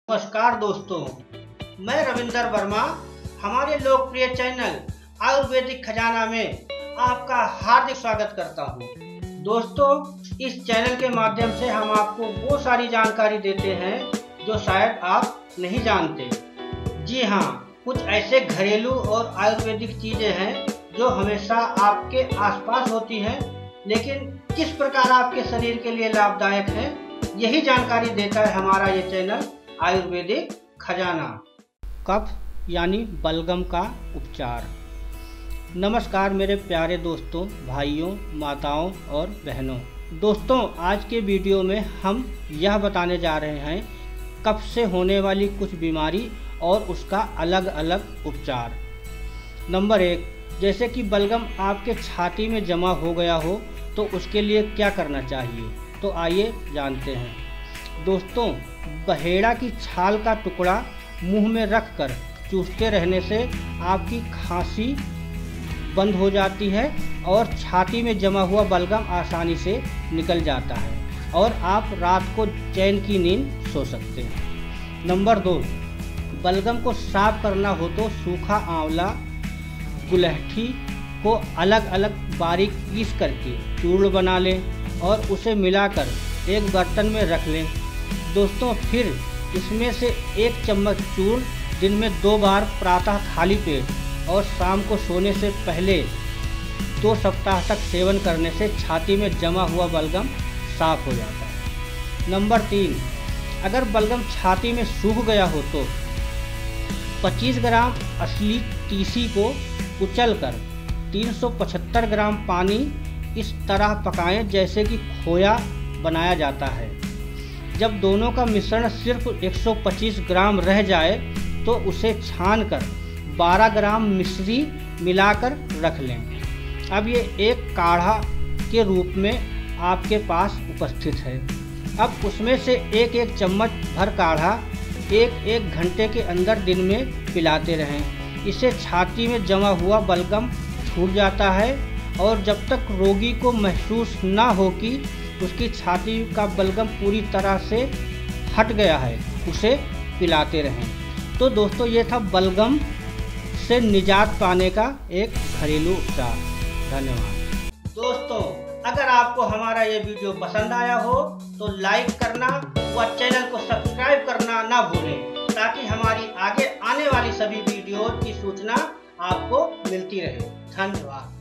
नमस्कार दोस्तों, मैं रविंदर वर्मा हमारे लोकप्रिय चैनल आयुर्वेदिक खजाना में आपका हार्दिक स्वागत करता हूं। दोस्तों, इस चैनल के माध्यम से हम आपको वो सारी जानकारी देते हैं जो शायद आप नहीं जानते। जी हाँ, कुछ ऐसे घरेलू और आयुर्वेदिक चीज़ें हैं जो हमेशा आपके आसपास होती हैं, लेकिन किस प्रकार आपके शरीर के लिए लाभदायक है, यही जानकारी देता है हमारा ये चैनल आयुर्वेदिक खजाना। कफ यानी बलगम का उपचार। नमस्कार मेरे प्यारे दोस्तों, भाइयों, माताओं और बहनों। दोस्तों, आज के वीडियो में हम यह बताने जा रहे हैं कफ से होने वाली कुछ बीमारी और उसका अलग अलग उपचार। नंबर 1, जैसे कि बलगम आपके छाती में जमा हो गया हो तो उसके लिए क्या करना चाहिए, तो आइए जानते हैं। दोस्तों, बहेड़ा की छाल का टुकड़ा मुंह में रखकर चूसते रहने से आपकी खांसी बंद हो जाती है और छाती में जमा हुआ बलगम आसानी से निकल जाता है और आप रात को चैन की नींद सो सकते हैं। नंबर 2, बलगम को साफ करना हो तो सूखा आंवला, गुलहठी को अलग अलग बारीक पीस करके चूर्ण बना लें और उसे मिलाकर एक बर्तन में रख लें। दोस्तों, फिर इसमें से 1 चम्मच चूर्ण दिन में 2 बार प्रातः खाली पेट और शाम को सोने से पहले 2 सप्ताह तक सेवन करने से छाती में जमा हुआ बलगम साफ हो जाता है। नंबर 3, अगर बलगम छाती में सूख गया हो तो 25 ग्राम असली तीसी को कुचलकर 375 ग्राम पानी इस तरह पकाएं जैसे कि खोया बनाया जाता है। जब दोनों का मिश्रण सिर्फ 125 ग्राम रह जाए तो उसे छानकर 12 ग्राम मिश्री मिलाकर रख लें। अब ये एक काढ़ा के रूप में आपके पास उपस्थित है। अब उसमें से एक चम्मच भर काढ़ा 1 घंटे के अंदर दिन में पिलाते रहें। इससे छाती में जमा हुआ बलगम छूट जाता है और जब तक रोगी को महसूस ना हो कि उसकी छाती का बलगम पूरी तरह से हट गया है, उसे पिलाते रहें। तो दोस्तों, ये था बलगम से निजात पाने का एक घरेलू उपचार। धन्यवाद। दोस्तों, अगर आपको हमारा ये वीडियो पसंद आया हो तो लाइक करना व चैनल को सब्सक्राइब करना ना भूलें, ताकि हमारी आगे आने वाली सभी वीडियो की सूचना आपको मिलती रहे। धन्यवाद।